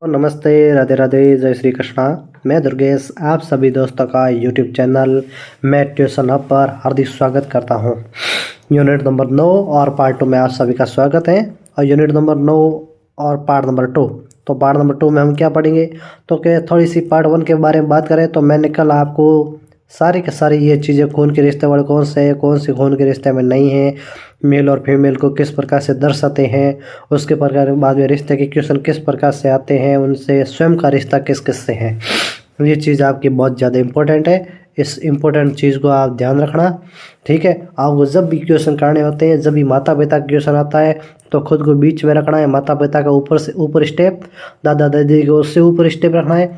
नमस्ते, राधे राधे, जय श्री कृष्णा। मैं दुर्गेश आप सभी दोस्तों का यूट्यूब चैनल मैं ट्यूशन हब पर हार्दिक स्वागत करता हूं। यूनिट नंबर 9 और पार्ट 2 में आप सभी का स्वागत है। और यूनिट नंबर 9 और पार्ट नंबर 2, तो पार्ट नंबर 2 में हम क्या पढ़ेंगे, तो क्या थोड़ी सी पार्ट 1 के बारे में बात करें तो मैंने कल आपको सारी के सारी ये चीज़ें खून के रिश्ते वाले कौन से हैं, कौन से खून के रिश्ते में नहीं हैं, मेल और फीमेल को किस प्रकार से दर्शाते हैं, उसके प्रकार बाद में रिश्ते के क्वेश्चन किस प्रकार से आते हैं, उनसे स्वयं का रिश्ता किस किस से है। ये चीज़ आपकी बहुत ज़्यादा इम्पोर्टेंट है। इस इम्पोर्टेंट चीज़ को आप ध्यान रखना, ठीक है। आपको जब भी क्वेश्चन करने होते हैं, जब भी माता पिता का क्वेश्चन आता है तो खुद को बीच में रखना है। माता पिता का ऊपर से ऊपर स्टेप, दादा दादी को उससे ऊपर स्टेप रखना है,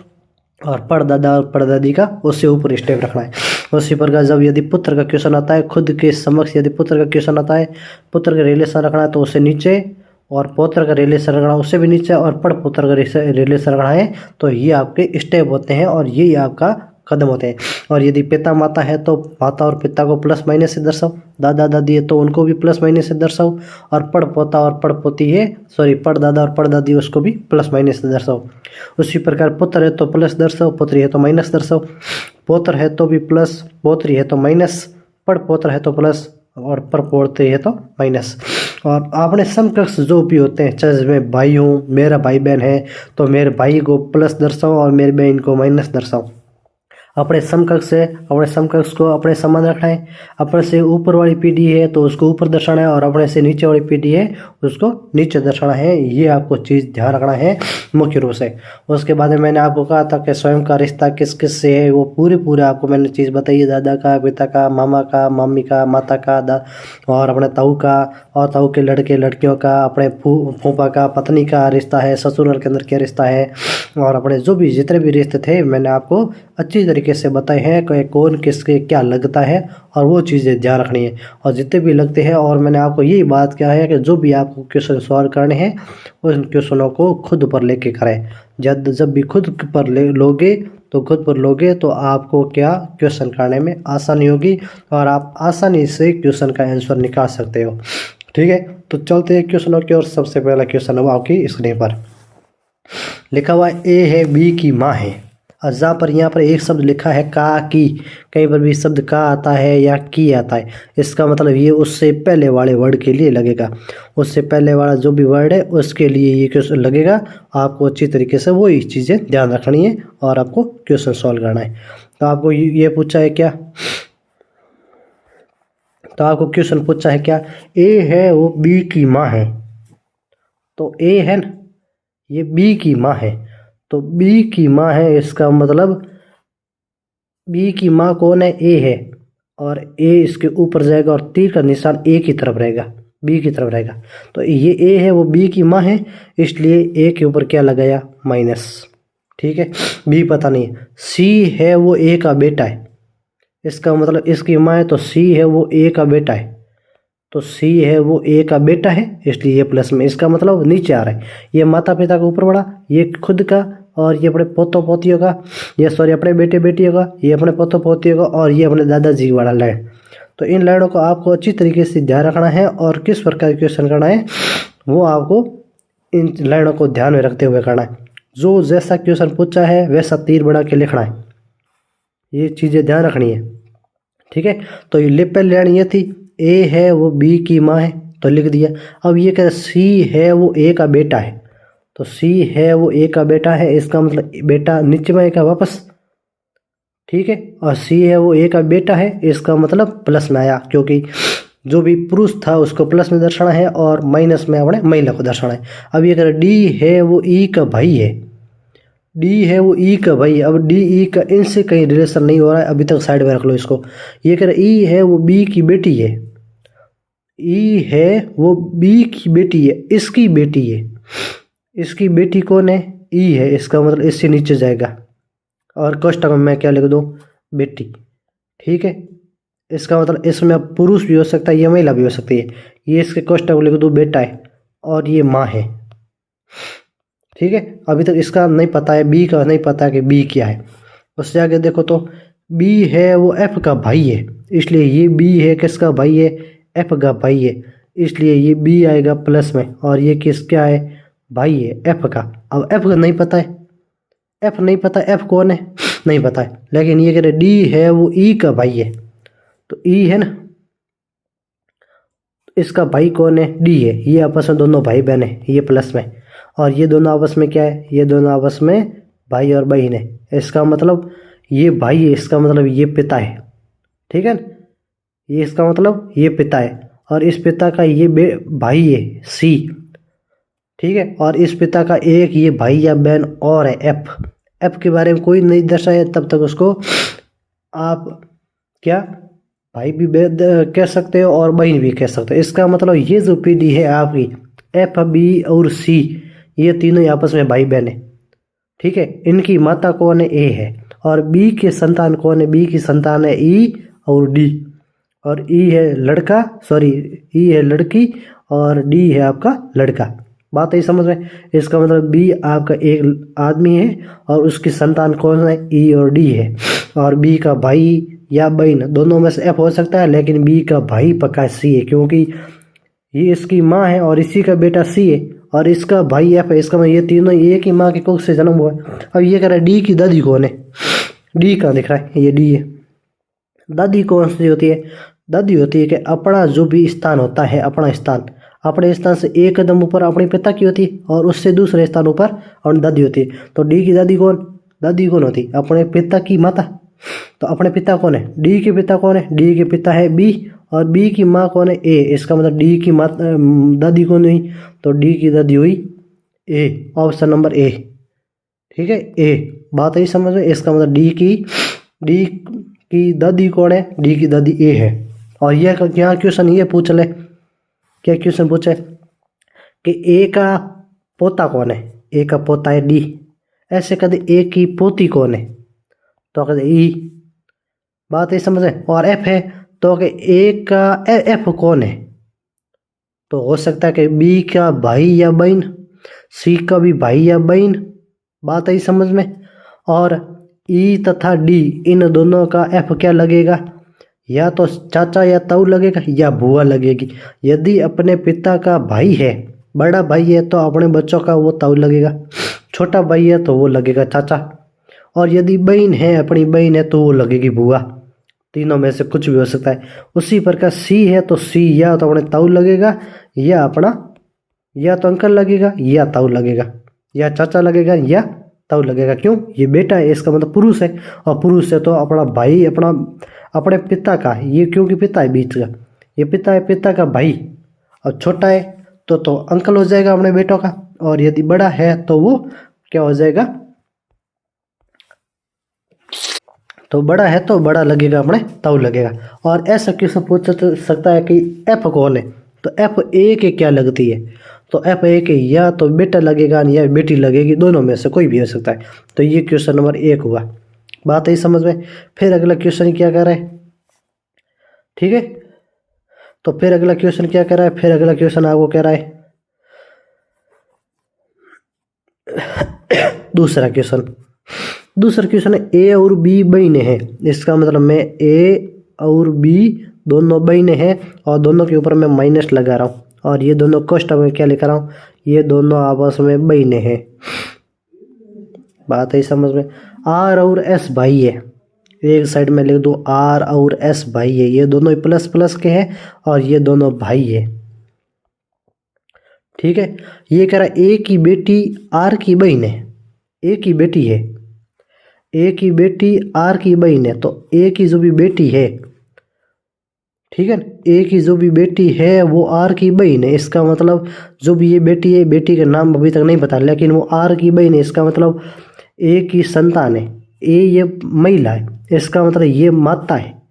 और परदादा और परदादी का उससे ऊपर स्टेप रखना है। उसी प्रकार जब यदि पुत्र का क्वेश्चन आता है, खुद के समक्ष यदि पुत्र का क्वेश्चन आता है, पुत्र का रिलेशन रखना है तो उससे नीचे, और पौत्र का रिलेशन रखना है उससे भी नीचे, और पड़ पुत्र का रिलेशन रखना है। तो ये आपके स्टेप होते हैं और ये आपका कदम होते हैं। और यदि पिता माता है तो माता और पिता को प्लस माइनस से दर्शाओ, दादा दादी है तो उनको भी प्लस माइनस से दर्शाओ, और पड़ पोता और पड़ पोती है पड़ दादा और पड़ दादी उसको भी प्लस माइनस से दर्शाओ। उसी प्रकार पुत्र है तो प्लस दर्शाओ, पुत्री है तो माइनस दर्शाओ, पौत्र है तो भी प्लस, पौत्री है तो माइनस, पड़ पौत्र है तो प्लस, और पर पौत्री है तो माइनस। और अपने समकक्ष जो भी होते हैं, चाहे मैं भाई हूँ, मेरा भाई बहन है तो मेरे भाई को प्लस दर्शाओ और मेरी बहन को माइनस दर्शाओ। अपने समकक्ष को अपने समान रखना है। अपने से ऊपर वाली पीढ़ी है तो उसको ऊपर दर्शाना है, और अपने से नीचे वाली पीढ़ी है उसको नीचे दर्शाना है। ये आपको चीज़ ध्यान रखना है मुख्य रूप से। उसके बाद में मैंने आपको कहा था कि स्वयं का रिश्ता किस किस से है, वो पूरे आपको मैंने चीज़ बताई है। दादा का, पिता का, मामा का, मम्मी का, माता का, और अपने ताऊ का, और ताऊ के लड़के लड़कियों का, अपने फूफा का पत्नी का रिश्ता है, ससुराल के अंदर क्या रिश्ता है, और अपने जो भी जितने भी रिश्ते थे मैंने आपको अच्छी तरीके से बताए हैं कि कौन किसके क्या लगता है, और वो चीज़ें ध्यान रखनी है। और जितने भी लगते हैं, और मैंने आपको यही बात किया है कि जो भी आपको क्वेश्चन सॉल्व करने हैं उन क्वेश्चनों को खुद पर लेके करें। जब भी खुद पर लोगे तो आपको क्या क्वेश्चन करने में आसानी होगी, और आप आसानी से क्वेश्चन का आंसर निकाल सकते हो, ठीक है। तो चलते हैं क्वेश्चनों की, और सबसे पहला क्वेश्चन हुआ आपकी स्क्रीन पर लिखा हुआ ए है बी की माँ है। और जहाँ पर यहाँ पर एक शब्द लिखा है का की, कहीं पर भी शब्द का आता है या की आता है, इसका मतलब ये उससे पहले वाले वर्ड के लिए लगेगा। उससे पहले वाला जो भी वर्ड है उसके लिए ये क्वेश्चन लगेगा। आपको अच्छी तरीके से वही चीज़ें ध्यान रखनी है और आपको क्वेश्चन सॉल्व करना है। तो आपको ये पूछा है क्या, तो आपको क्वेश्चन पूछा है क्या, ए है वो बी की माँ है। तो ए है ना, ये बी की माँ है, तो बी की माँ है, इसका मतलब बी की माँ कौन है, ए है, और ए इसके ऊपर जाएगा और तीर का निशान ए की तरफ रहेगा, बी की तरफ रहेगा। तो ये ए है वो बी की माँ है, इसलिए ए के ऊपर क्या लगाया, माइनस, ठीक है। बी पता नहीं है। सी है वो ए का बेटा है, इसका मतलब इसकी माँ है तो सी है वो ए का बेटा है, तो सी है वो ए का बेटा है, इसलिए ये प्लस में, इसका मतलब नीचे आ रहा है। ये माता पिता का ऊपर बढ़ा, ये खुद का, और ये अपने पोतों पोतियों का, ये अपने बेटे बेटियों का, ये अपने पोतों पोतियों का, और ये अपने दादाजी वाला लाइन। तो इन लाइनों को आपको अच्छी तरीके से ध्यान रखना है, और किस प्रकार क्वेश्चन करना है वो आपको इन लाइनों को ध्यान में रखते हुए करना है। जो जैसा क्वेश्चन पूछा है वैसा तीर बढ़ा के लिखना है, ये चीज़ें ध्यान रखनी है, ठीक है। तो ये पहली लाइन ये थी, ए है वो बी की माँ है, तो लिख दिया। अब ये कह सी है वो ए का बेटा है, तो सी है वो ए का बेटा है, इसका मतलब बेटा नीचे में आएगा वापस, ठीक है। और सी है वो ए का बेटा है, इसका मतलब प्लस में आया, क्योंकि जो भी पुरुष था उसको प्लस में दर्शाना है और माइनस में अपने महिला को दर्शाना है। अब ये कह डी है वो ई का भाई है, डी है वो ई का भाई। अब डी ई का इनसे कहीं रिलेशन नहीं हो रहा है, अभी तक साइड में रख लो इसको। ये कह रहा ई है वो बी की बेटी है, ई है वो बी की बेटी है, इसकी बेटी है, इसकी बेटी कौन है, ई है, इसका मतलब इससे नीचे जाएगा, और कोष्टक में मैं क्या लिख दूँ, बेटी, ठीक है। इसका मतलब इसमें पुरुष भी हो सकता है, ये महिला भी हो सकती है। ये इसके कोष्टक में लिख दूँ बेटा है, और ये माँ है, ठीक है। अभी तक इसका नहीं पता है, बी का नहीं पता है कि बी क्या है। उससे आगे देखो तो बी है वो एफ का भाई है, इसलिए ये बी है किसका भाई है, एफ का भाई है, इसलिए ये बी आएगा प्लस में, और ये किस क्या है, भाई है एफ का। अब एफ का नहीं पता है, एफ नहीं पता, एफ कौन है नहीं पता है, लेकिन ये कह रहे डी है वो ई का भाई है, तो ई है ना, इसका भाई कौन है, डी है। ये आपस में दोनों भाई बहन है, ये प्लस में, और ये दोनों आपस में क्या है, ये दोनों आपस में भाई और बहन है। इसका मतलब ये भाई है, इसका मतलब ये पिता है, ठीक है ना, ये इसका मतलब ये पिता है, और इस पिता का ये भाई है सी, ठीक है, और इस पिता का एक ये भाई या बहन और है एफ। एफ के बारे में कोई नहीं दर्शाया तब तक उसको आप क्या भाई भी कह सकते हो और बहन भी कह सकते हो। इसका मतलब ये जो पीढ़ी है आपकी एफ बी और सी, ये तीनों ही आपस में भाई बहन है, ठीक है। इनकी माता कौन है, ए है, और बी के संतान कौन है, बी की संतान है ई और डी, और ई है लड़का, सॉरी ई है लड़की और डी है आपका लड़का। बात है समझ में। इसका मतलब बी आपका एक आदमी है और उसकी संतान कौन है, ई और डी है, और बी का भाई या बहन दोनों में से एफ हो सकता है, लेकिन बी का भाई पक्का सी है, क्योंकि ये इसकी माँ है और इसी का बेटा सी है, और इसका भाई एफ है। इसका मतलब ये तीनों एक ही माँ के कोख से जन्म हुआ है। अब ये कह रहा है डी की दादी कौन है, डी कहाँ दिख रहा है, ये डी है। दादी कौन सी होती है, दादी होती है कि अपना जो भी स्थान होता है, अपना स्थान, अपने स्थान से एक कदम ऊपर अपने पिता की होती है, और उससे दूसरे स्थान ऊपर अपनी दादी होती है। तो डी की दादी कौन, दादी कौन होती, अपने पिता की माता। तो अपने पिता कौन है, डी के पिता कौन है, डी के पिता है बी, और बी की माँ कौन है, ए। इसका मतलब डी की माँ दादी कौन हुई, तो डी की दादी हुई ए, ऑप्शन नंबर ए, ठीक है ए। बात आई समझ में। इसका मतलब डी की दादी कौन है, डी की दादी ए है। और यह क्या क्वेश्चन ये पूछ ले, क्या क्वेश्चन पूछे कि ए का पोता कौन है, ए का पोता है डी, ऐसे कहते ए की पोती कौन है, तो कहते ई। बात है समझ में। और एफ है तो कि ए का एफ कौन है, तो हो सकता है कि बी का भाई या बहन, सी का भी भाई या बहन। बात आई समझ में। और ई तथा डी इन दोनों का एफ क्या लगेगा, या तो चाचा या ताऊ लगेगा या बुआ लगेगी। यदि अपने पिता का भाई है, बड़ा भाई है, तो अपने बच्चों का वो ताऊ लगेगा, छोटा भाई है तो वो लगेगा चाचा, और यदि बहन है, अपनी बहन है, तो वो लगेगी बुआ। तीनों में से कुछ भी हो सकता है। उसी प्रकार सी है तो सी या तो अपने ताऊ लगेगा, या अपना या तो अंकल लगेगा, या ताऊ लगेगा, या चाचा लगेगा, या ताऊ लगेगा। क्यों, ये बेटा है, इसका मतलब पुरुष है, और पुरुष है तो अपना भाई अपने पिता का, ये क्योंकि पिता है बीच का, ये पिता है, पिता का भाई, और छोटा है तो अंकल हो जाएगा अपने बेटों का, और यदि बड़ा है तो वो क्या हो जाएगा, तो बड़ा है तो बड़ा लगेगा, अपने ताऊ लगेगा। और ऐसा क्वेश्चन पूछ सकता है कि एफ कौन है, तो एफ ए के क्या लगती है, तो एफ ए के या तो बेटा लगेगा या बेटी लगेगी, दोनों में से कोई भी हो सकता है। तो ये क्वेश्चन नंबर 1 हुआ। बात है समझ में। फिर अगला क्वेश्चन क्या कर रहा है, ठीक है, तो फिर अगला क्वेश्चन क्या कर रहा है, फिर अगला क्वेश्चन आपको कह रहा है दूसरा क्वेश्चन है ए और बी बहने हैं। इसका मतलब मैं ए और बी दोनों बहने हैं, और दोनों के ऊपर मैं माइनस लगा रहा हूँ, और ये दोनों कष्ट में क्या लिख रहा हूँ, ये दोनों आपस में बहने हैं। बात है समझ में। आर और एस भाई है, एक साइड में लिख दूँ आर और एस भाई है, ये दोनों प्लस प्लस के हैं, और ये दोनों भाई है, ठीक है। ये कह रहा है ए की बेटी आर की बहन है, ए की बेटी है, ए की बेटी आर की बहन है, तो ए की जो भी बेटी है, ठीक है, ए की जो भी बेटी है वो आर की बहन है। इसका मतलब जो भी ये बेटी है, बेटी का नाम अभी तक नहीं पता, लेकिन वो आर की बहन है। इसका मतलब ए की संतान है, ए ये महिला है, इसका मतलब ये माता है,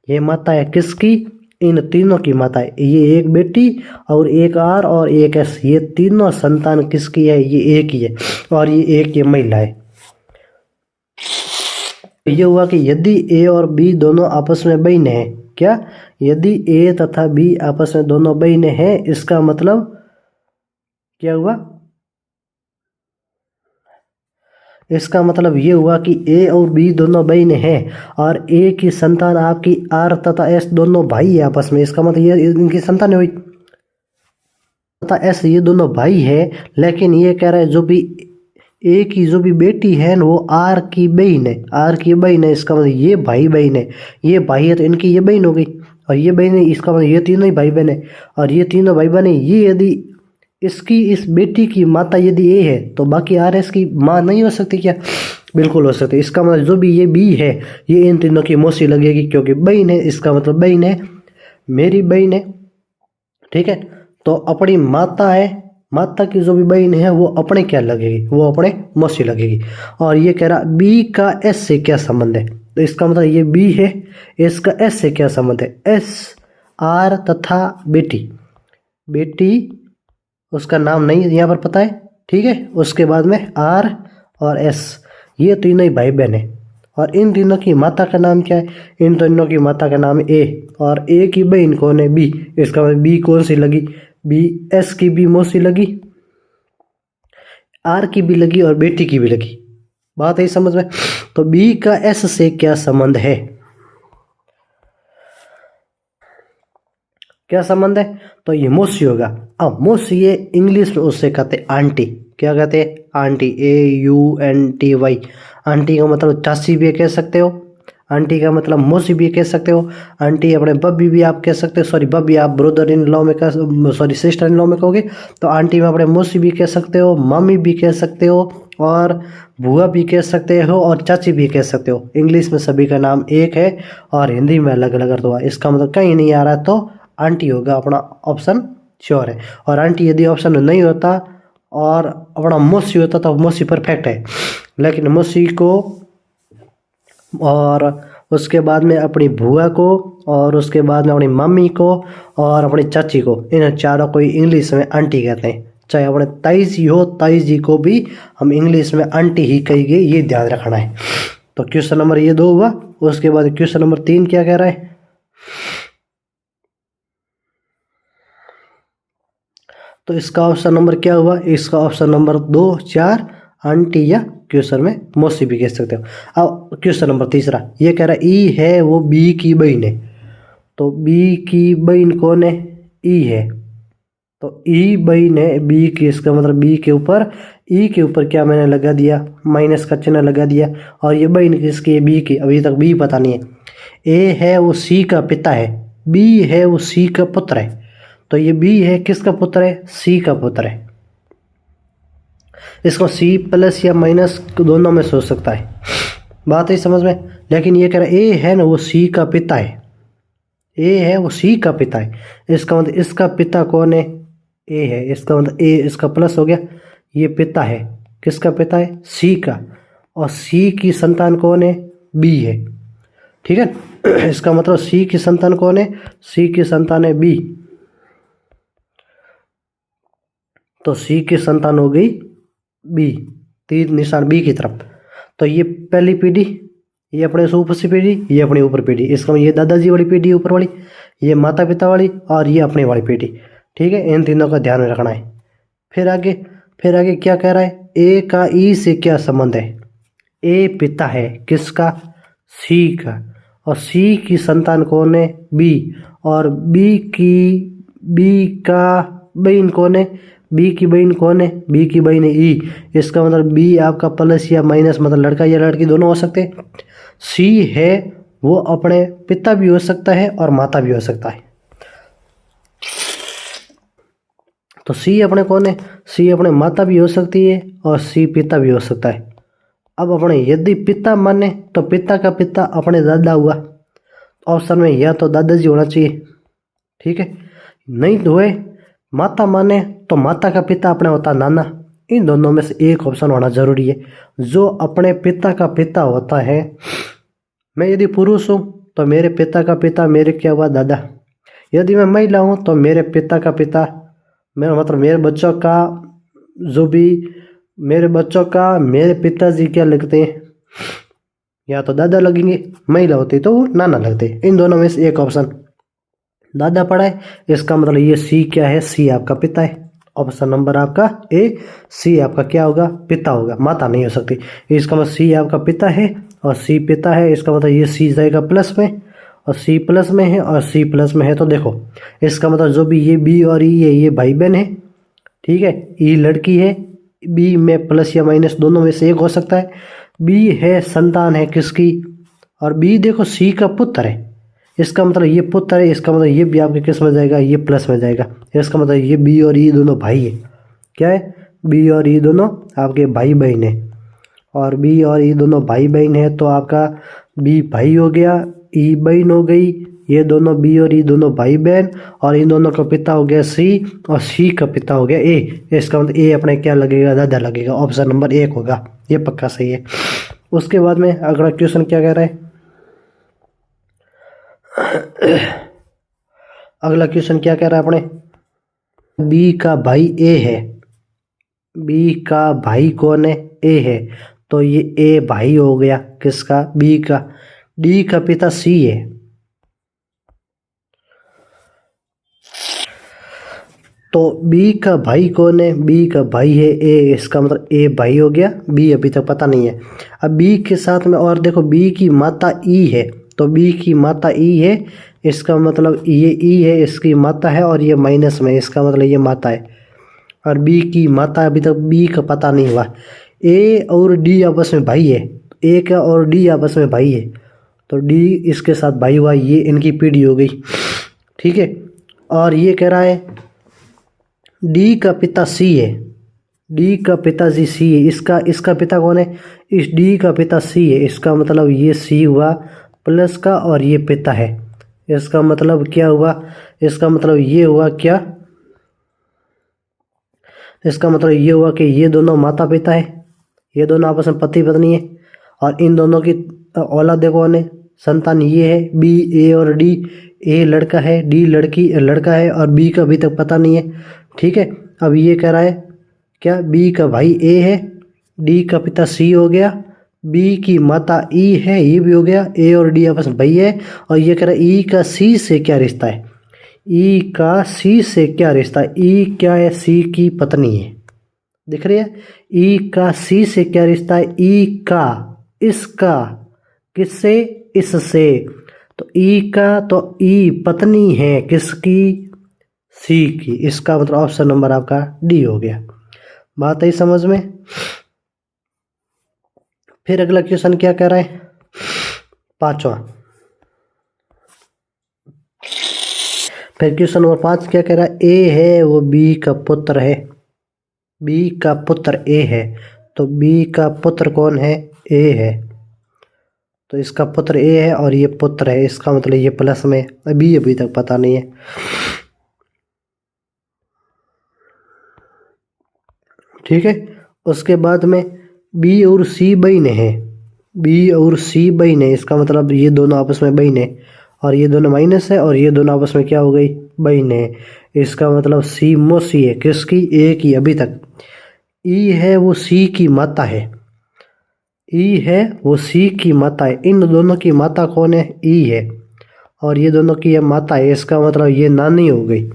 ये माता है किसकी, इन तीनों की माता है। ये एक बेटी और एक आर और एक एस, ये तीनों संतान किसकी है, ये एक ही है, और ये एक ये महिला है। ये हुआ कि यदि ए और बी दोनों आपस में बहने हैं, क्या, यदि ए तथा बी आपस में दोनों बहने हैं, इसका मतलब क्या हुआ, इसका मतलब ये हुआ कि ए और बी दोनों बहने हैं, और ए की संतान आपकी आर तथा एस दोनों भाई है आपस में। इसका मतलब ये इनकी संतान हुई। तथा एस ये दोनों भाई है, लेकिन ये कह रहा है जो भी ए की जो भी बेटी है ना वो आर की बहन है, आर की बहन है। इसका मतलब ये भाई बहन है, ये भाई है तो इनकी ये बहन हो गई, और ये बहन है, इसका मतलब ये तीनों ही भाई बहन है। और ये तीनों भाई बहन है, ये यदि इसकी इस बेटी की माता यदि ए है तो बाकी आर एस की माँ नहीं हो सकती क्या? बिल्कुल हो सकती। इसका मतलब जो भी ये बी है ये इन तीनों की मौसी लगेगी, क्योंकि बहन है, इसका मतलब बहन है, मेरी बहन है। ठीक है, तो अपनी माता है, माता की जो भी बहन है वो अपने क्या लगेगी? वो अपने मौसी लगेगी। और ये कह रहा बी का एस से क्या संबंध है? तो इसका मतलब ये बी है, इसका एस से क्या संबंध है? एस आर तथा बेटी, बेटी उसका नाम नहीं यहाँ पर पता है। ठीक है, उसके बाद में आर और एस, ये तीनों ही भाई बहन है। और इन तीनों की माता का नाम क्या है? इन तीनों की माता का नाम ए, और ए की बहन कौन है? बी। इसका मतलब बी कौन सी लगी? बी एस की भी मौसी लगी, आर की भी लगी और बेटी की भी लगी। बात है समझ में? तो बी का एस से क्या संबंध है? क्या संबंध है? तो ये मौसी होगा। अब मौसी ये इंग्लिश में उससे कहते आंटी। क्या कहते हैं? Aunty, AUNTY। आंटी का मतलब चाची भी कह सकते हो, आंटी का मतलब मौसी भी कह सकते हो, आंटी अपने बब्बी भी आप कह सकते हो। सॉरी, बब्बी आप ब्रदर इन लॉ में कह, सॉरी सिस्टर इन लॉ में कहोगे, तो आंटी में अपने मौसी भी कह सकते हो, मामी भी कह सकते हो, और बुआ भी कह सकते हो, और चाची भी कह सकते हो। इंग्लिश में सभी का नाम एक है और हिंदी में अलग अलग अर्थ हुआ। इसका मतलब कहीं नहीं आ रहा है तो आंटी होगा अपना ऑप्शन श्योर है। और आंटी यदि ऑप्शन में नहीं होता और अपना मौसी होता तो मौसी परफेक्ट है, लेकिन मौसी को और उसके बाद में अपनी बुआ को और उसके बाद में अपनी मम्मी को और अपनी चाची को, इन चारों को इंग्लिश में आंटी कहते हैं। चाहे अपने ताई जी हो, ताई जी को भी हम इंग्लिश में आंटी ही कहेंगे, ये ध्यान रखना है। तो क्वेश्चन नंबर ये 2 हुआ। उसके बाद क्वेश्चन नंबर 3 क्या कह रहा है? तो इसका ऑप्शन नंबर क्या हुआ? इसका ऑप्शन नंबर 2, 4 आंटी या क्वेश्चन में मौसी भी कह सकते हो। अब क्वेश्चन नंबर तीसरा ये कह रहा है ई है वो बी की बहन है। तो बी की बहन कौन है? ई है। तो ई बहन है बी की, इसका मतलब बी के ऊपर, ई के ऊपर क्या मैंने लगा दिया? माइनस का चिन्ह लगा दिया। और ये बहन किसकी है? बी की। अभी तक बी पता नहीं है। ए है वो सी का पिता है, बी है वो सी का पुत्र है। तो ये बी है किसका पुत्र है? सी का पुत्र है। इसको सी प्लस या माइनस दोनों में सोच सकता है। बात है समझ में? लेकिन ये कह रहा है ए है ना वो सी का पिता है, ए है वो सी का पिता है। इसका मतलब इसका पिता कौन है? ए है। इसका मतलब ए इसका प्लस हो गया, ये पिता है। किसका पिता है? सी का। और सी की संतान कौन है? बी है। ठीक है, इसका मतलब सी की संतान कौन है? सी की संतान है बी। तो सी की संतान हो गई बी, तीर निशान बी की तरफ। तो ये पहली पीढ़ी, ये अपने से ऊपर से पीढ़ी, ये अपनी ऊपर पीढ़ी। इसका ये दादाजी वाली पीढ़ी ऊपर वाली, ये माता पिता वाली, और ये अपने वाली पीढ़ी। ठीक है, इन तीनों का ध्यान में रखना है। फिर आगे क्या कह रहा है? ए का ई से क्या संबंध है? ए पिता है किसका? सी का। और सी की संतान कौन है? बी। और बी का बहन कौन है? बी की बहन कौन है? बी की बहन है ई। इसका मतलब बी आपका प्लस या माइनस, मतलब लड़का या लड़की दोनों हो सकते हैं। सी है वो अपने पिता भी हो सकता है और माता भी हो सकता है। तो सी अपने कौन है? सी अपने माता भी हो सकती है और सी पिता भी हो सकता है। अब अपने यदि पिता माने तो पिता का पिता अपने दादा हुआ। ऑप्शन में या तो दादाजी होना चाहिए, ठीक है, नहीं तो हुए माता माने तो माता का पिता अपने होता नाना। इन दोनों में से एक ऑप्शन होना जरूरी है। जो अपने पिता का पिता होता है, मैं यदि पुरुष हूँ तो मेरे पिता का पिता मेरे क्या हुआ? दादा। यदि मैं महिला हूँ तो मेरे पिता का पिता, मेरा मतलब मेरे बच्चों का, जो भी मेरे बच्चों का मेरे पिताजी क्या लगते हैं? या तो दादा लगेंगे, महिला होती तो वो नाना लगते। इन दोनों में से एक ऑप्शन दादा पड़ा है। इसका मतलब ये सी क्या है? सी आपका पिता है। ऑप्शन नंबर आपका ए, सी आपका क्या होगा? पिता होगा, माता नहीं हो सकती। इसका मतलब सी आपका पिता है और सी पिता है। इसका मतलब ये सी जाएगा प्लस में और सी प्लस में है और सी प्लस में है। तो देखो इसका मतलब जो भी ये बी और ई है ये भाई बहन है ठीक है, ई लड़की है, बी में प्लस या माइनस दोनों में से एक हो सकता है। बी है संतान है किसकी, और बी देखो सी का पुत्र है, इसका मतलब ये पुत्र है, इसका मतलब ये भी आपके किस में जाएगा, ये प्लस में जाएगा। इसका मतलब ये बी और ई दोनों भाई है। क्या है, बी और ई दोनों आपके भाई बहन है, और बी और ई दोनों भाई बहन है, तो आपका बी भाई हो गया, ई बहन हो गई, ये दोनों बी और ई दोनों भाई बहन, और इन दोनों का पिता हो गया सी, और सी का पिता हो गया ए। इसका मतलब ए अपने क्या लगेगा, दादा लगेगा। ऑप्शन नंबर 1 होगा, ये पक्का सही है। उसके बाद में अगला क्वेश्चन क्या कह रहा है, अगला क्वेश्चन क्या कह रहा है अपने, बी का भाई ए है, बी का भाई कौन है, ए है, तो ये ए भाई हो गया किसका, बी का। डी का पिता सी है, तो बी का भाई कौन है, बी का भाई है ए, इसका मतलब ए भाई हो गया, बी अभी तक पता नहीं है। अब बी के साथ में और देखो बी की माता ई है, तो बी की माता ई है, इसका मतलब ये ई है, इसकी माता है, और ये माइनस में, इसका मतलब ये माता है। और बी की माता अभी तक बी का पता नहीं हुआ। ए और डी आपस में भाई है, ए का और डी आपस में भाई है, तो डी इसके साथ भाई हुआ, ये इनकी पीढ़ी हो गई। ठीक है, और ये कह रहा है डी का पिता सी है, डी का पिताजी सी है, इसका पिता कौन है, इस डी का पिता सी है, इसका मतलब ये सी हुआ प्लस का, और ये पिता है, इसका मतलब क्या हुआ, इसका मतलब ये हुआ क्या, इसका मतलब ये हुआ कि ये दोनों माता पिता है, ये दोनों आपस में पति पत्नी है, और इन दोनों की औलाद कौन है, संतान ये है बी, ए और डी। ए लड़का है, डी लड़का है, और बी का अभी तक पता नहीं है। ठीक है, अब ये कह रहा है क्या, बी का भाई ए है, डी का पिता सी हो गया, बी की माता ई है, ये भी हो गया, ए और डी आपस में भाई है, और ये कह रहा है ई का सी से क्या रिश्ता है, ई का सी से क्या रिश्ता है, ई क्या है, सी की पत्नी है, दिख रही है। ई का सी से क्या रिश्ता है, ई का इसका किससे, इससे, तो ई का, तो ई पत्नी है किसकी, सी की, इसका मतलब ऑप्शन नंबर आपका डी हो गया। बात आई समझ में। फिर अगला क्वेश्चन क्या कह रहा है, पांचवा, फिर क्वेश्चन नंबर 5 क्या कह रहा है, ए है वो बी का पुत्र है, बी का पुत्र ए है, तो बी का पुत्र कौन है, ए है, तो इसका पुत्र ए है और ये पुत्र है, इसका मतलब ये प्लस में, अभी तक पता नहीं है। ठीक है, उसके बाद में बी और सी बहन है, बी और सी बहन है, इसका मतलब ये दोनों आपस में बहन है, और ये दोनों माइनस है, और ये दोनों आपस में क्या हो गई, बहन है, इसका मतलब सी मौसी है किसकी, ए की अभी तक। ई है वो सी की माता है, ई है वो सी की माता है, इन दोनों की माता कौन है, ई है, और ये दोनों की ये माता है, इसका मतलब ये नानी हो गई,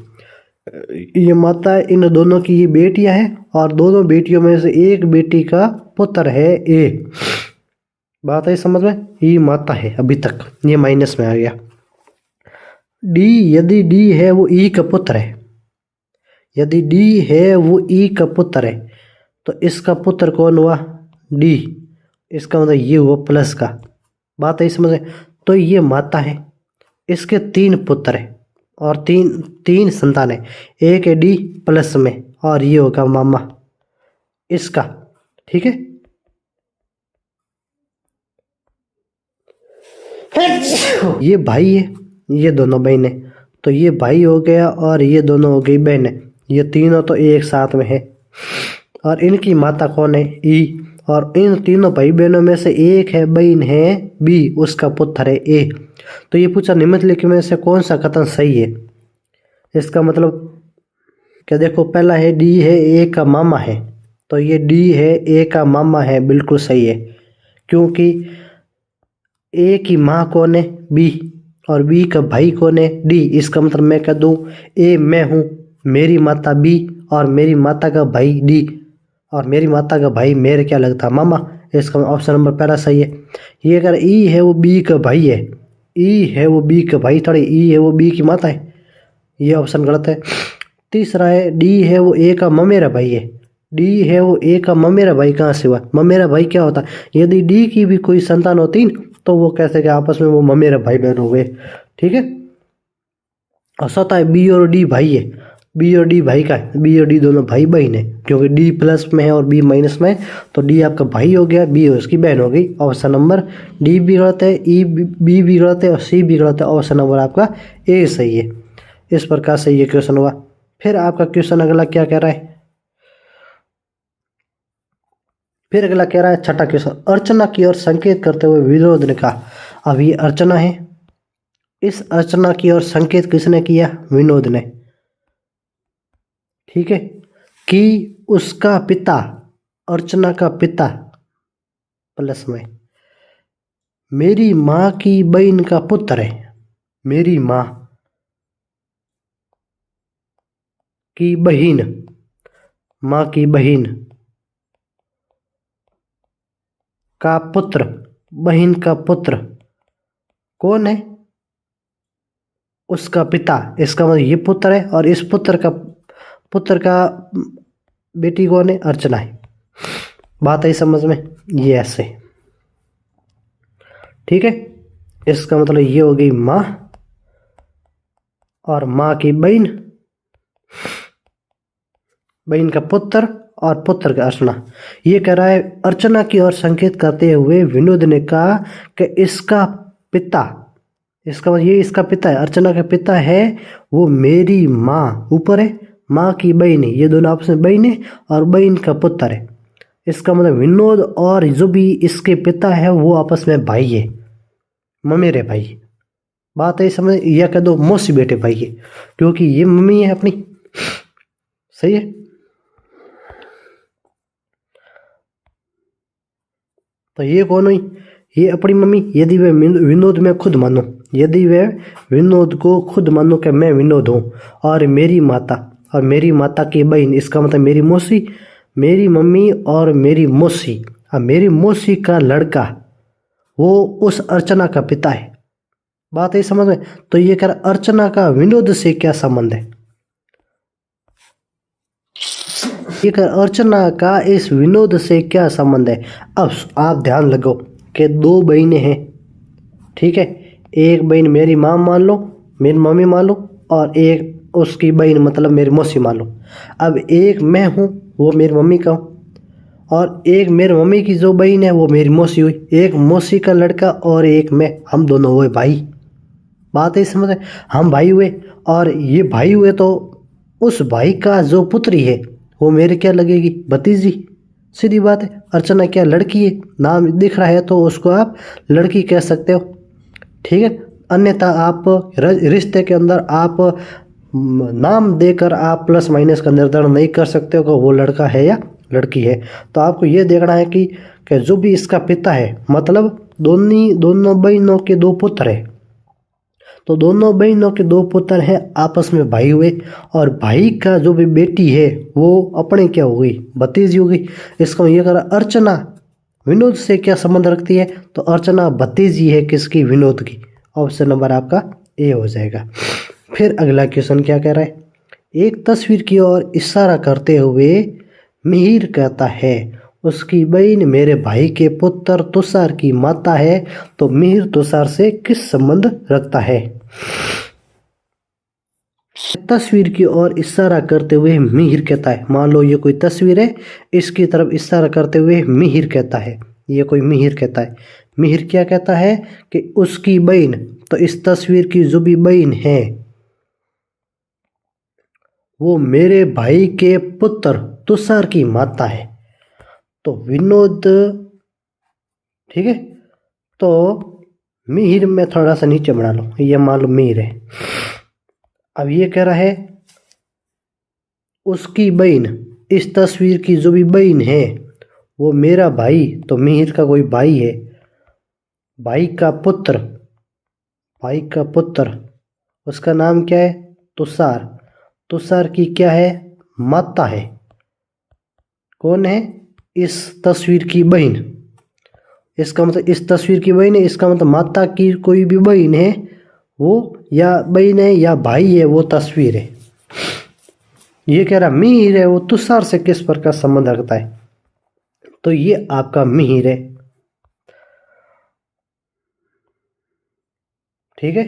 ये माता है, इन दोनों की ये बेटियां हैं, और दोनों बेटियों में से एक बेटी का पुत्र है ए। बात है समझ में, ये माता है अभी तक, ये माइनस में आ गया। डी, यदि डी है वो ई का पुत्र है, यदि डी है वो ई का पुत्र है, तो इसका पुत्र कौन हुआ, डी, इसका मतलब ये हुआ प्लस का। बात है समझ में, तो ये माता है, इसके 3 पुत्र है, और तीन संतान है, एक है डी प्लस में, और ये होगा मामा इसका। ठीक है, ये भाई है, ये दोनों बहन है, तो ये भाई हो गया, और ये दोनों हो गई बहन है, ये तीनों तो एक साथ में है, और इनकी माता कौन है, ई, और इन तीनों भाई बहनों में से एक है बहन है बी, उसका पुत्र है ए। तो ये पूछा निम्नलिखित में से कौन सा कथन सही है, इसका मतलब क्या, देखो पहला है डी है ए का मामा है, तो ये डी है ए का मामा है, बिल्कुल सही है, क्योंकि ए की माँ कौन है, बी, और बी का भाई कौन है, डी, इसका मतलब मैं कह दूँ ए मैं हूँ, मेरी माता बी, और मेरी माता का भाई डी, और मेरी माता का भाई मेरे क्या लगता मामा, इसका ऑप्शन नंबर पहला सही है। ये अगर ई है वो बी का भाई है, ई है वो बी का भाई, थोड़ी ई है वो बी की माता है, ये ऑप्शन गलत है। तीसरा है डी है वो ए का ममेरा भाई है। डी है वो ए का ममेरा भाई कहाँ से हुआ? ममेरा भाई क्या होता है? यदि डी की भी कोई संतान होती तो वो कैसे कि आपस में वो ममेरा भाई बहन हो गए। ठीक है। और चौथा है बी और डी भाई है। बी और डी भाई का है, बी और डी दोनों भाई बहन है, क्योंकि डी प्लस में है और बी माइनस में है, तो डी आपका भाई हो गया, बी उसकी बहन हो गई। ऑप्शन नंबर डी भी गलत है, ई बी भी गलत है और सी भी गलत है। ऑप्शन नंबर आपका ए सही है। इस प्रकार से ये क्वेश्चन हुआ। फिर आपका क्वेश्चन अगला क्या कह रहा है? फिर अगला कह रहा है छठा क्वेश्चन, अर्चना की ओर संकेत करते हुए विनोद ने कहा। अब ये अर्चना है, इस अर्चना की ओर संकेत किसने किया? विनोद ने। ठीक है। कि उसका पिता, अर्चना का पिता प्लस में मेरी माँ की बहन का पुत्र है। मेरी माँ की बहन, माँ की बहन का पुत्र, बहन का पुत्र कौन है? उसका पिता। इसका मतलब ये पुत्र है और इस पुत्र का बेटी कौन है? अर्चना है। बात आई समझ में? ये ऐसे। ठीक है। इसका मतलब ये हो गई माँ और माँ की बहन, बहन का पुत्र और पुत्र का अर्चना। ये कह रहा है अर्चना की ओर संकेत करते हुए विनोद ने कहा कि इसका पिता, इसका मतलब ये इसका पिता है, अर्चना का पिता है वो मेरी माँ ऊपर है, माँ की बहन है, ये दोनों आपस में बहन है और बहन का पुत्र है। इसका मतलब विनोद और जो भी इसके पिता है वो आपस में भाई है, ममेरे भाई। बात है समझ, या कह दो मौसी बेटे भाई है, क्योंकि ये मम्मी है अपनी। सही है। तो ये कौन हुई? ये अपनी मम्मी। यदि वे विनोद में खुद मानो, यदि वे विनोद को खुद मानो कि मैं विनोद हूँ और मेरी माता और मेरी माता की बहन, इसका मतलब मेरी मौसी, मेरी मम्मी और मेरी मौसी और मेरी मौसी का लड़का वो उस अर्चना का पिता है। बात है समझ में? तो ये कर अर्चना का विनोद से क्या संबंध है? ये कर अर्चना का इस विनोद से क्या संबंध है? अब आप ध्यान लगाओ कि दो बहनें हैं। ठीक है। एक बहन मेरी माँ मान लो, मेरी मम्मी मान लो, और एक उसकी बहन मतलब मेरी मौसी मान लो। अब एक मैं हूँ वो मेरी मम्मी का हूँ, और एक मेरी मम्मी की जो बहन है वो मेरी मौसी हुई। एक मौसी का लड़का और एक मैं, हम दोनों हुए भाई। बात है समझ? हम भाई हुए और ये भाई हुए, तो उस भाई का जो पुत्री है वो मेरे क्या लगेगी? भतीजी। सीधी बात है। अर्चना क्या लड़की है? नाम दिख रहा है तो उसको आप लड़की कह सकते हो। ठीक है। अन्यथा आप रिश्ते के अंदर आप नाम देकर आप प्लस माइनस का निर्धारण नहीं कर सकते हो कि वो लड़का है या लड़की है। तो आपको ये देखना है कि जो भी इसका पिता है, मतलब दोनों बहनों के दो पुत्र है, तो दोनों बहनों के दो पुत्र हैं, आपस में भाई हुए, और भाई का जो भी बेटी है वो अपने क्या हो गई? भतीजी हो गई। इसका ये करा अर्चना विनोद से क्या संबंध रखती है? तो अर्चना भतीजी है किसकी? विनोद की। ऑप्शन नंबर आपका ए हो जाएगा। फिर अगला क्वेश्चन क्या कह रहा है? एक तस्वीर की ओर इशारा करते हुए मिहिर कहता है उसकी बहन मेरे भाई के पुत्र तुषार की माता है, तो मिहिर तुषार से किस संबंध रखता है? तस्वीर की ओर इशारा करते हुए मिहिर कहता है, मान लो ये कोई तस्वीर है, इसकी तरफ इशारा करते हुए मिहिर कहता है, ये कोई मिहिर कहता है। मिहिर क्या कहता है? कि उसकी बहन, तो इस तस्वीर की जो भी बहन है वो मेरे भाई के पुत्र तुषार की माता है। तो विनोद, ठीक है, तो मिहिर में थोड़ा सा नीचे बना लो, ये मान लो मिहिर है। अब ये कह रहा है उसकी बहन, इस तस्वीर की जो भी बहन है वो मेरा भाई, तो मिहिर का कोई भाई है, भाई का पुत्र, भाई का पुत्र, उसका नाम क्या है? तुषार। तुषार की क्या है? माता है। कौन है? इस तस्वीर की बहन। इसका मतलब इस तस्वीर की बहन है, इसका मतलब माता की कोई भी बहन है वो, या बहन है या भाई है, वो तस्वीर है। ये कह रहा मिहिर है वो तुषार से किस प्रकार संबंध रखता है, तो ये आपका मिहिर है। ठीक है,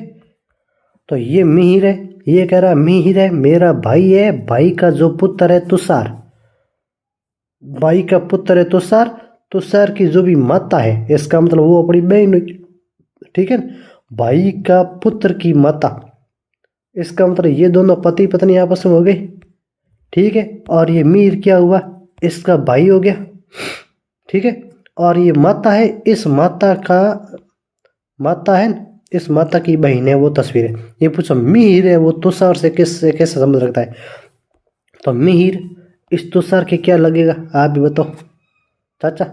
तो ये मिहिर है। ये कह रहा मिहिर है मेरा भाई है, भाई का जो पुत्र है तुषार, भाई का पुत्र है तुषार, तुषार की जो भी माता है इसका मतलब वो अपनी बहन हुई। ठीक है, भाई का पुत्र की माता, इसका मतलब ये दोनों पति पत्नी आपस में हो गए। ठीक है, और ये मीर क्या हुआ, इसका भाई हो गया। ठीक है, और ये माता है, इस माता का माता है, इस माता की बहन है, वो तस्वीर है। ये पूछो मिहिर है वो तुषार से कैसे संबंध रखता है, तो मिहिर इस तुषार के क्या लगेगा, आप भी बताओ चाचा।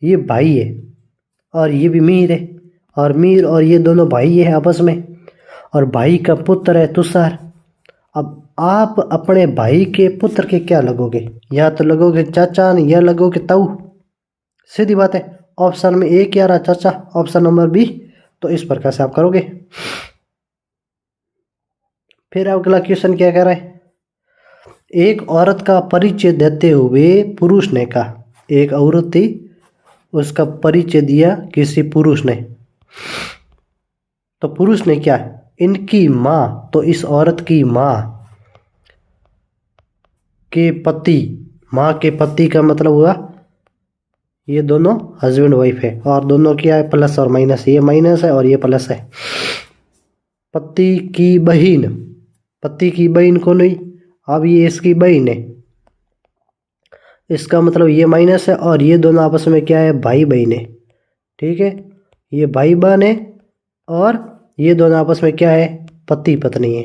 ये भाई है और ये भी मिहिर है, और मिहिर और ये दोनों भाई है आपस में, और भाई का पुत्र है तुषार। अब आप अपने भाई के पुत्र के क्या लगोगे, या तो लगोगे चाचा या लगोगे ताऊ, सीधी बात है। ऑप्शन में ए क्या रहा चाचा, ऑप्शन नंबर बी, तो इस प्रकार से आप करोगे। फिर अगला क्वेश्चन क्या कह रहा है, एक औरत का परिचय देते हुए पुरुष ने कहा, एक औरत थी उसका परिचय दिया किसी पुरुष ने, तो पुरुष ने क्या, इनकी माँ, तो इस औरत की माँ के पति, माँ के पति का मतलब हुआ ये दोनों हस्बैंड वाइफ है, और दोनों क्या है प्लस और माइनस, ये माइनस है और ये प्लस है। पति की बहन, पति की बहन कौन हुई, अब ये इसकी बहन है, इसका मतलब ये माइनस है, और ये दोनों आपस में क्या है भाई बहन है। ठीक है, ये भाई बहन है, और ये दोनों आपस में क्या है पति पत्नी है।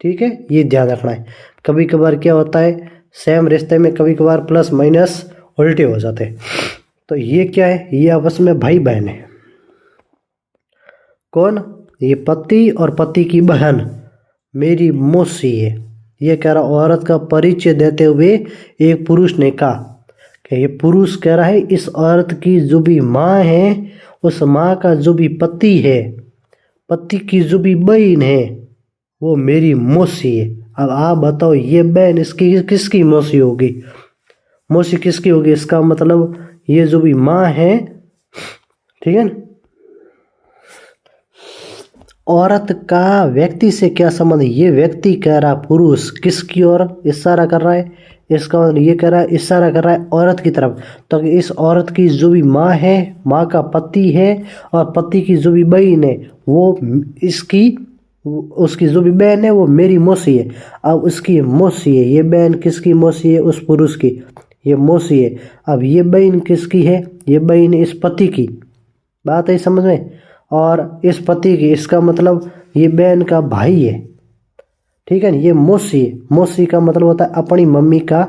ठीक है, ये ध्यान रखना है। कभी कभार क्या होता है सेम रिश्ते में कभी कभार प्लस माइनस उल्टे हो जाते हैं, तो ये क्या है, ये आपस में भाई बहन है। कौन, ये पति और पति की बहन मेरी मौसी है। ये कह रहा औरत का परिचय देते हुए एक पुरुष ने कहा कि ये पुरुष कह रहा है इस औरत की जो भी माँ है, उस माँ का जो भी पति है, पति की जो भी बहन है, वो मेरी मौसी है। अब आप बताओ ये बहन इसकी किसकी मौसी होगी, मौसी किसकी होगी, इसका मतलब ये जो भी माँ है, ठीक है ना। औरत का व्यक्ति से क्या संबंध, ये व्यक्ति कह रहा पुरुष किसकी ओर इशारा कर रहा है, इसका मतलब ये कह रहा है इशारा कर रहा है औरत की तरफ, तो इस औरत की जो भी माँ है, माँ का पति है, और पति की जो भी बहन है वो इसकी, उसकी जो भी बहन है वो मेरी मौसी है। अब उसकी मौसी है, ये बहन किसकी मौसी है, उस पुरुष की, ये मौसी है। अब ये बहन किसकी है, ये बहन इस पति की, बात है समझ में, और इस पति की, इसका मतलब ये बहन का भाई है। ठीक है, ये मौसी है, मौसी का मतलब होता है अपनी मम्मी का,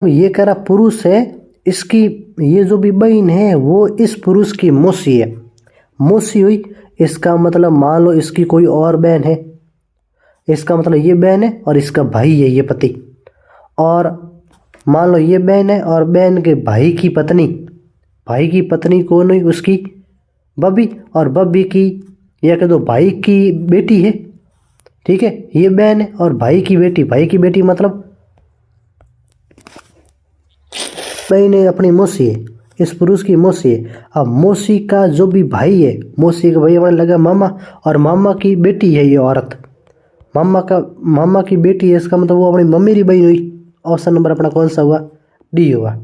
ये कह रहा पुरुष है, इसकी ये जो भी बहन है वो इस पुरुष की मौसी है। मौसी हुई, इसका मतलब मान लो इसकी कोई और बहन है, इसका मतलब ये बहन है और इसका भाई है ये पति, और मान लो ये बहन है और बहन के भाई की पत्नी, भाई की पत्नी कौन हुई, उसकी बब्बी, और बब्बी की या कह दो भाई की बेटी है। ठीक है, ये बहन है और भाई की बेटी, भाई की बेटी मतलब बहन है अपनी मौसी है, इस पुरुष की मौसी है। अब मौसी का जो भी भाई है, मौसी का भाई हमारे लगा मामा, और मामा की बेटी है ये औरत, मामा की बेटी है, इसका मतलब वो अपनी मम्मी की बहन हुई। ऑप्शन नंबर अपना कौन सा हुआ, डी हुआ।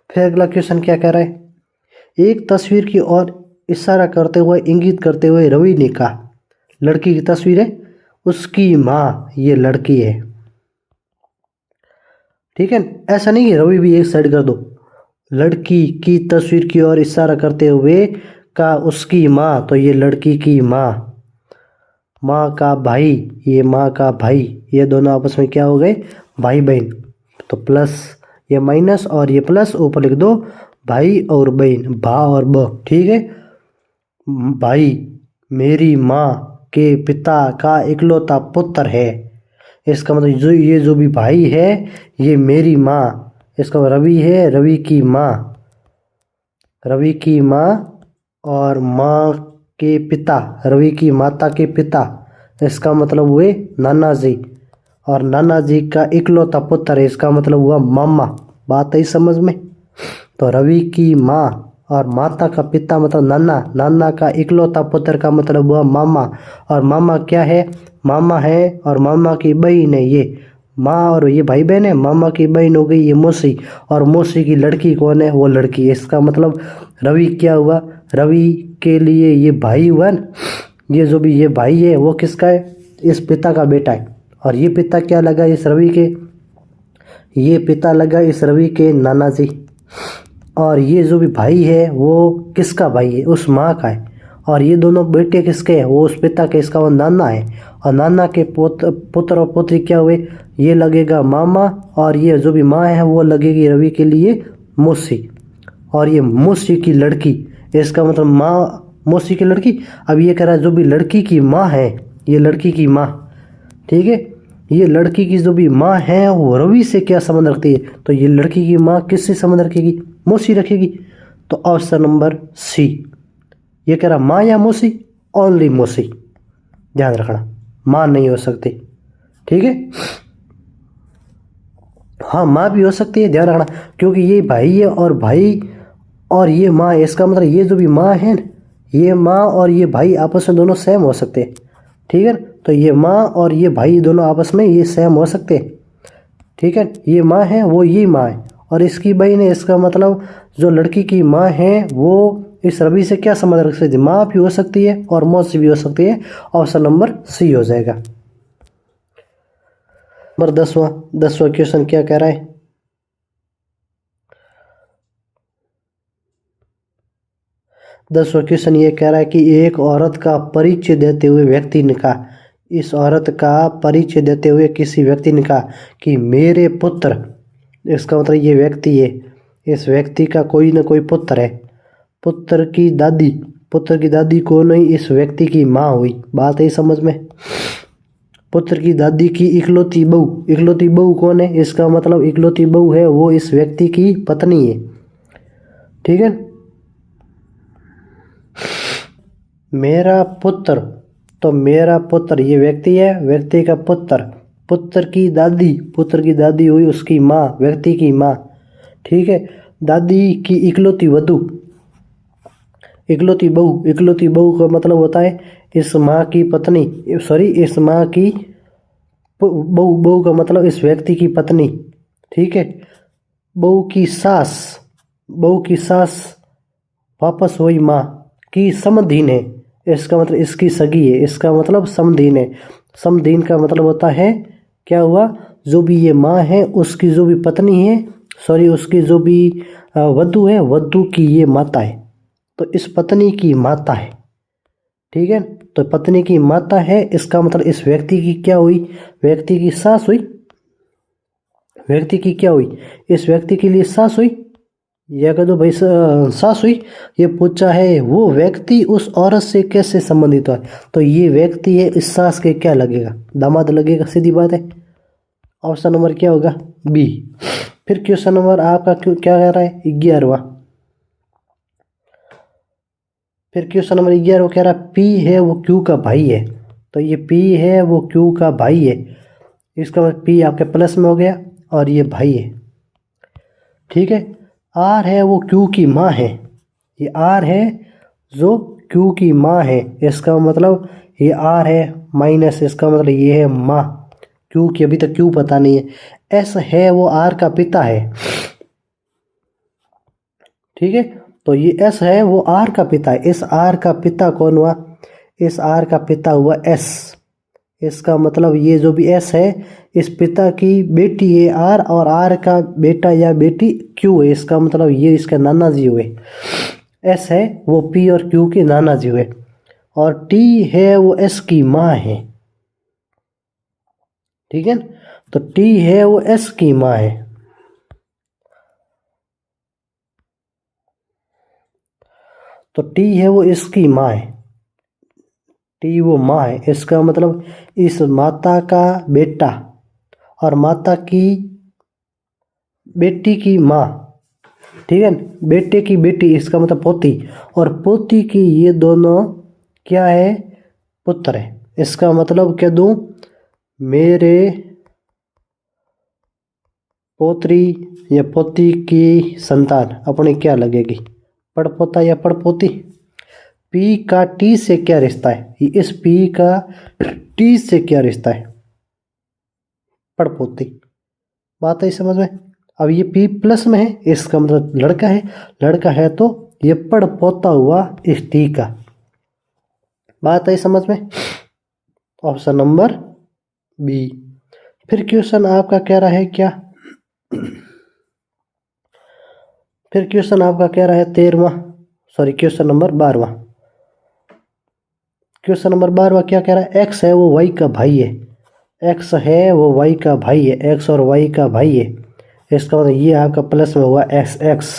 फिर अगला क्वेश्चन क्या कह रहा है, एक तस्वीर की ओर इशारा करते हुए इंगित करते हुए रवि ने कहा, लड़की की तस्वीर है, उसकी माँ ये लड़की है। ठीक है, ऐसा नहीं है रवि भी एक साइड कर दो, लड़की की तस्वीर की ओर इशारा करते हुए का उसकी माँ, तो ये लड़की की माँ, माँ का भाई, ये माँ का भाई, ये दोनों आपस में क्या हो गए भाई बहन, तो प्लस ये माइनस और ये प्लस, ऊपर लिख दो भाई और बहन, भा और ब। ठीक है, भाई मेरी माँ के पिता का इकलौता पुत्र है, इसका मतलब ये जो भी भाई है ये मेरी माँ, इसका रवि है, रवि की माँ, रवि की माँ और माँ के पिता, रवि की माता के पिता, इसका मतलब हुए नाना जी। और नाना जी का इकलौता पुत्र है, इसका मतलब हुआ मामा। बात आई समझ में? तो रवि की माँ और माता का पिता मतलब नाना, नाना का इकलौता पुत्र का मतलब हुआ मामा। और मामा क्या है? मामा है और मामा की बहन है ये। माँ और ये भाई बहन है, मामा की बहन हो गई ये मौसी। और मौसी की लड़की कौन है? वो लड़की है। इसका मतलब रवि क्या हुआ? रवि के लिए ये भाई हुआ न। ये जो भी ये भाई है वो किसका है? इस पिता का बेटा है। और ये पिता क्या लगा इस रवि के? ये पिता लगा इस रवि के नाना जी। और ये जो भी भाई है वो किसका भाई है? उस माँ का है। और ये दोनों बेटे किसके हैं? वो उस पिता के, इसका वो नाना है। और नाना के पुत्र और पुत्री क्या हुए? ये लगेगा मामा। और ये जो भी माँ है वो लगेगी रवि के लिए मौसी। और ये मौसी की लड़की, इसका मतलब माँ मौसी की लड़की। अब ये कह रहा है जो भी लड़की की माँ है, ये लड़की की माँ, ठीक है, ये लड़की की जो भी माँ है वो रवि से क्या संबंध रखती है? तो ये लड़की की माँ किससे संबंध रखेगी? मौसी रखेगी। तो ऑप्शन नंबर सी। ये कह रहा माँ या मौसी? ओनली मौसी, ध्यान रखना, माँ नहीं हो सकती, ठीक है। हाँ, माँ भी हो सकती है, ध्यान रखना, क्योंकि ये भाई है और भाई और ये माँ है। इसका मतलब ये जो भी माँ है न, ये माँ और ये भाई आपस में दोनों सेम हो सकते हैं, ठीक है। तो ये माँ और ये भाई दोनों आपस में ये सेम हो सकते हैं, ठीक है। ये माँ है, वो ये माँ है और इसकी बहन है। इसका मतलब जो लड़की की माँ है वो इस रवि से क्या संबंध रख सकती है? माँ भी हो सकती है और मौसी भी हो सकती है। ऑप्शन नंबर सी हो जाएगा। नंबर 10वां क्वेश्चन क्या कह रहा है? 10वां क्वेश्चन ये कह रहा है कि एक औरत का परिचय देते हुए व्यक्ति ने कहा, इस औरत का परिचय देते हुए किसी व्यक्ति ने कहा कि मेरे पुत्र, इसका मतलब ये व्यक्ति है, इस व्यक्ति का कोई ना कोई पुत्र है। पुत्र की दादी, पुत्र की दादी कौन हुई? इस व्यक्ति की माँ हुई। बात है समझ में? पुत्र की दादी की इकलौती बहू, इकलौती बहू कौन है? इसका मतलब इकलौती बहू है वो इस व्यक्ति की पत्नी है, ठीक है। मेरा पुत्र, तो मेरा पुत्र ये व्यक्ति है, व्यक्ति का पुत्र। पुत्र की दादी, पुत्र की दादी हुई उसकी माँ, व्यक्ति की माँ, ठीक है। दादी की इकलौती वधू, इकलौती बहू, इकलौती बहू का मतलब होता है इस माँ की पत्नी, सॉरी इस माँ की बहू, बहू का मतलब इस व्यक्ति की पत्नी, ठीक है। बहू की सास, बहू की सास वापस वही माँ की समधीन है। इसका मतलब इसकी सगी है, इसका मतलब समधीन है। समधीन का मतलब होता है क्या हुआ? जो भी ये माँ है उसकी जो भी पत्नी है, सॉरी उसकी जो भी वधू है, वधू की ये माता है। तो इस पत्नी की माता है, ठीक है। तो पत्नी की माता है, इसका मतलब इस व्यक्ति की क्या हुई? व्यक्ति की सास हुई। व्यक्ति की क्या हुई? इस व्यक्ति के लिए सास हुई। या कह दो भाई सास हुई। ये पूछा है वो व्यक्ति उस औरत से कैसे संबंधित है? तो ये व्यक्ति है, इस सास के क्या लगेगा? दामाद लगेगा, सीधी बात है। ऑप्शन नंबर क्या होगा? बी। फिर क्वेश्चन नंबर आपका क्या कह रहा है? 11वां। फिर क्वेश्चन नंबर 11 कह रहा है पी है वो क्यू का भाई है। तो ये पी है वो क्यू का भाई है। इसका मतलब पी आपके प्लस में हो गया और ये भाई है, ठीक है। आर है वो क्यू की माँ है। ये आर है जो क्यू की माँ है। इसका मतलब ये आर है माइनस, इसका मतलब ये है माँ। क्यू की अभी तक क्यू पता नहीं है। एस है वो आर का पिता है, ठीक है। तो ये एस है वो आर का पिता है। इस आर का पिता कौन हुआ? इस आर का पिता हुआ एस। इसका मतलब ये जो भी एस है इस पिता की बेटी है आर, और आर का बेटा या बेटी क्यू है। इसका मतलब ये इसका नाना जी हुए। एस है वो पी और क्यू के नाना जी हुए। और टी है वो एस की माँ है, ठीक है। तो टी है वो एस की माँ है। तो टी है वो इसकी माँ है, टी वो माँ है। इसका मतलब इस माता का बेटा और माता की बेटी की माँ, ठीक है। बेटे की बेटी इसका मतलब पोती, और पोती की ये दोनों क्या है, पुत्र है। इसका मतलब क्या दूं, मेरे पोत्री या पोती की संतान अपने क्या लगेगी, पड़पोता या पड़पोती। पी का टी से क्या रिश्ता है, इस पी का टी से क्या रिश्ता है, पड़पोती। बात है समझ में। अब ये पी प्लस में है, इसका मतलब लड़का है, लड़का है तो ये पड़पोता हुआ इस टी का। बात है समझ में। Option number B. फिर क्वेश्चन आपका कह रहा है क्या, फिर क्वेश्चन आपका कह रहा है 13वां, सॉरी क्वेश्चन नंबर 12वां। क्वेश्चन नंबर 12वां क्या कह रहा है, एक्स है वो वाई का भाई है, एक्स है वो वाई का भाई है, एक्स और वाई का भाई है। इसका मतलब ये आपका प्लस में हुआ एक्स, एक्स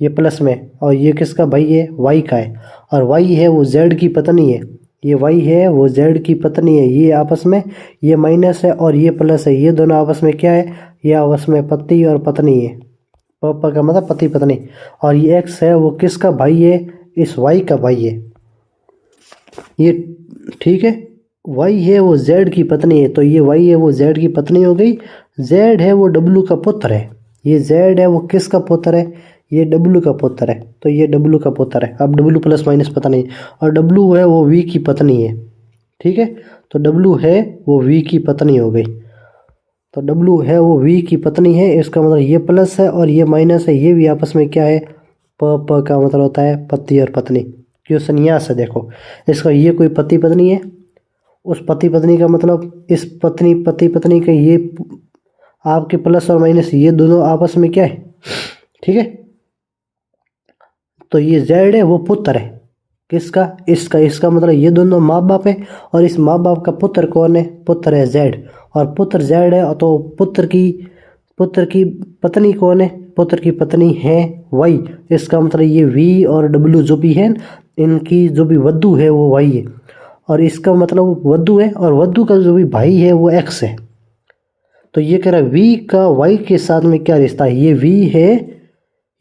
ये प्लस में, और ये किसका भाई है, वाई का है। और वाई है वो जेड की पत्नी है, ये वाई है वो जेड की पत्नी है। ये आपस में, ये माइनस है और ये प्लस है, ये दोनों आपस में क्या है, ये आपस में पति और पत्नी है। पापा का मतलब पति पत्नी। और ये एक्स है वो किसका भाई है, इस वाई का भाई है ये, ठीक है। वाई है वो जेड की पत्नी है, तो ये वाई है वो जेड की पत्नी हो गई। जेड है वो डब्लू का पुत्र है, ये जेड है वो किसका पुत्र है, ये डब्लू का पुत्र है, तो ये डब्लू का पुत्र है। अब डब्लू प्लस माइनस पता नहीं, और डब्लू है वो वी की पत्नी है, ठीक है। तो डब्लू है वो वी की पत्नी हो गई, तो डब्लू है वो वी की पत्नी है। इसका मतलब ये प्लस है और ये माइनस है, ये भी आपस में क्या है, प का मतलब होता है पति और पत्नी। क्वेश्चन यहाँ से देखो, इसका ये कोई पति पत्नी है, उस पति पत्नी का मतलब इस पत्नी पति पत्नी का ये आपके प्लस और माइनस ये दोनों आपस में क्या है, ठीक है। तो ये जेड है वो पुत्र है किसका, इसका। इसका मतलब ये दोनों माँ बाप है, और इस माँ बाप का पुत्र कौन है, पुत्र है जेड, और पुत्र जेड है तो पुत्र की पत्नी कौन है, पुत्र की पत्नी है वाई। इसका मतलब ये वी और डब्ल्यू जो भी है, इनकी जो भी वधू है वो वाई है, और इसका मतलब वधू है, और वधू का जो भी भाई है वो एक्स है। तो ये कह रहा है वी का वाई के साथ में क्या रिश्ता है, ये वी है,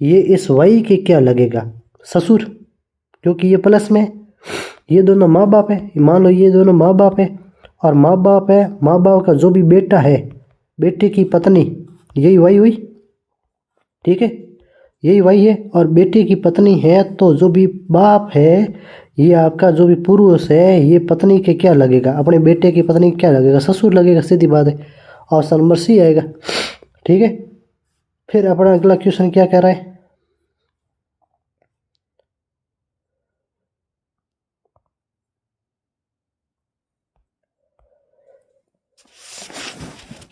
ये इस वाई के क्या लगेगा, ससुर, क्योंकि ये प्लस में, ये दोनों माँ बाप है। मान लो ये दोनों माँ बाप है, और माँ बाप है, माँ बाप का जो भी बेटा है, बेटे की पत्नी, यही वाई हुई, ठीक है, यही वाई है। और बेटे की पत्नी है तो जो भी बाप है, ये आपका जो भी पुरुष है, ये पत्नी के क्या लगेगा, अपने बेटे की पत्नी क्या लगेगा, ससुर लगेगा, सीधी बात है। ऑप्शन नंबर सी आएगा, ठीक है। फिर अपना अगला क्वेश्चन क्या कह रहा है,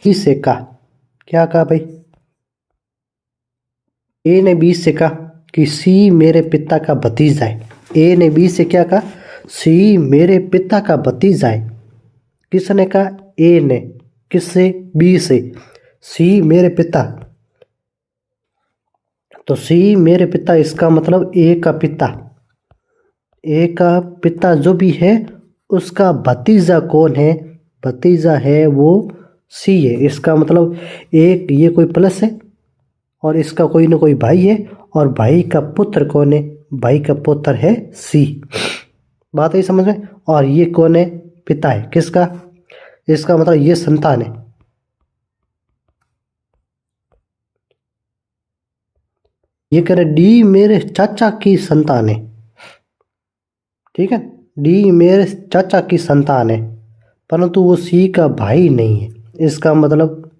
से का क्या कहा भाई, ए ने बी से कहा कि सी मेरे पिता का भतीजा है। ए ने बी से क्या कहा, सी मेरे पिता का भतीजा है। किसने कहा, ए ने, किससे, बी से। सी मेरे पिता, तो सी मेरे पिता, इसका मतलब ए का पिता, ए का पिता जो भी है उसका भतीजा कौन है, भतीजा है वो सी है। इसका मतलब एक ये कोई प्लस है, और इसका कोई ना कोई भाई है, और भाई का पुत्र कौन है, भाई का पुत्र है सी। बात है समझ में। और ये कौन है, पिता है किसका, इसका मतलब ये संतान है, ये कह रहे डी मेरे चाचा की संतान है, ठीक है। डी मेरे चाचा की संतान है, परंतु वो सी का भाई नहीं है। इसका मतलब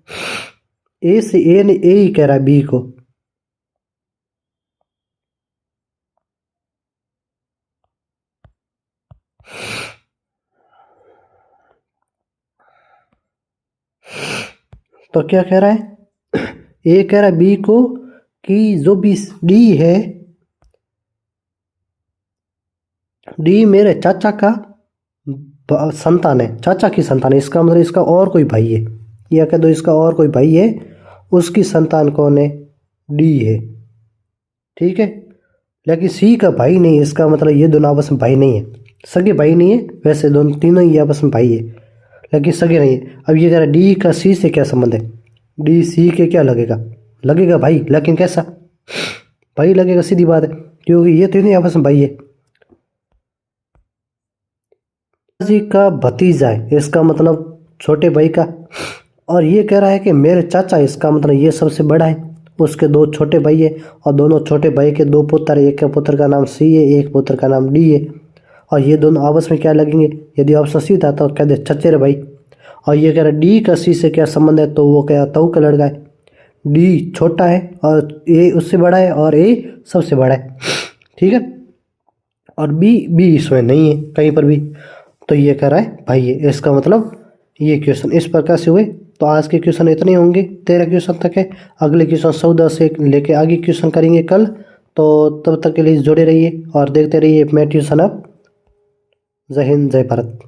ए से, ए ने ए ही कह रहा है बी को, तो क्या कह रहा है, ए कह रहा है बी को कि जो भी डी है, डी मेरे चाचा का संतान है, चाचा की संतान है। इसका मतलब इसका और कोई भाई है, या कह दो इसका और कोई भाई है, उसकी संतान कौन है, डी है, ठीक है। लेकिन सी का भाई नहीं है, इसका मतलब ये दोनों आपस में भाई नहीं है, सगे भाई नहीं है। वैसे दोनों तीनों ही आपस में भाई है, लेकिन सगे नहीं है। अब ये कह रहा है डी का सी से क्या संबंध है, डी सी के क्या लगेगा, लगेगा भाई, लेकिन कैसा, भाई लगेगा, सीधी बात है, क्योंकि ये तो नहीं आपस में भाई है। जी का भतीजा है, इसका मतलब छोटे भाई का। और ये कह रहा है कि मेरे चाचा, इसका मतलब ये सबसे बड़ा है, उसके दो छोटे भाई है, और दोनों छोटे भाई के दो पुत्र है, एक के पुत्र का नाम सी है, एक पुत्र का नाम डी है। और ये दोनों आपस में क्या लगेंगे, यदि ऑप्शन सी था तो कह दे चचेरे भाई। और ये कह रहा है डी का सी से क्या संबंध है, तो वो क्या ताऊ का लड़का है। डी छोटा है और ए उससे बड़ा है, और ए सबसे बड़ा है, ठीक है। और बी बी इसमें नहीं है कहीं पर भी, तो ये कह रहा है भाई है। इसका मतलब ये क्वेश्चन इस प्रकार से हुए। तो आज के क्वेश्चन इतने होंगे, 13 क्वेश्चन तक है। अगले क्वेश्चन 14 से लेके आगे क्वेश्चन करेंगे कल। तो तब तक के लिए जुड़े रहिए और देखते रहिए मैं ट्यूशन अब। जय हिंद, जय भारत।